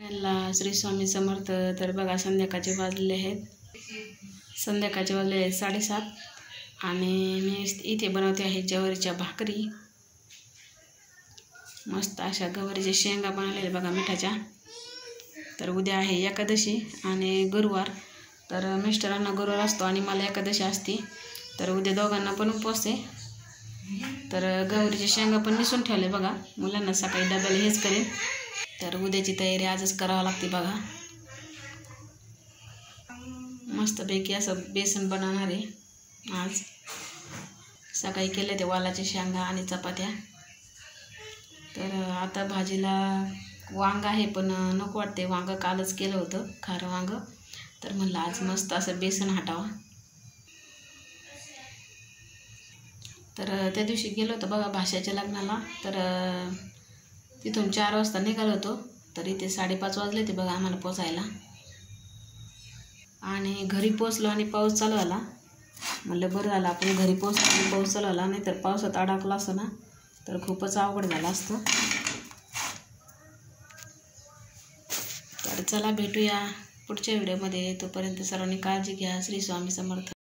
ला श्री स्वामी समर्थ. तर बघा संध्याकाळचे वाजले आहेत, 7:30 आणि मी इथे बनवते आहे ज्वारीच्या भाकरी. मस्त अशा गवारीच्या शेंगा बनवलेल्या बघा मिठाच्या. तर उद्या आहे एकादशी आणि गुरुवार. तर मिस्टरांना गुरुवार असतो आणि मला एकादशी असते. तर उद्या दोघांना पण उपवास आहे. तर गवारीच्या शेंगा पण निसून ठेवले बघा, मुलांना सकाळी डब्याला हेच करेन. तर उद्याची तयारी आजच करावी लागते बघा. मस्तपैकी असं बेसन बनवणार आहे आज. सकाळी केले ते वालाच्या शेंगा आणि चपात्या. तर आता भाजीला वांग आहे, पण नको वाटते वांग, कालच केलं होतं खारं वांग. तर म्हणलं आज मस्त असं बेसन हटावं. तर त्या दिवशी गेलो होतो बघा भाषाच्या लग्नाला. तर तिथून 4 वाजता निघालो होतो. तर इथे 5:30 वाजले ते बघा आम्हाला पोचायला. आणि घरी पोचलो आणि पाऊस चालू झाला. म्हणलं बरं झालं आपण घरी पोचलो आणि पाऊस चालू झाला, नाही तर पावसात अडकला असतो ना तर खूपच अवघड झालं असतं. तर चला भेटूया पुढच्या व्हिडिओमध्ये. तोपर्यंत सर्वांनी काळजी घ्या. श्री स्वामी समर्थ.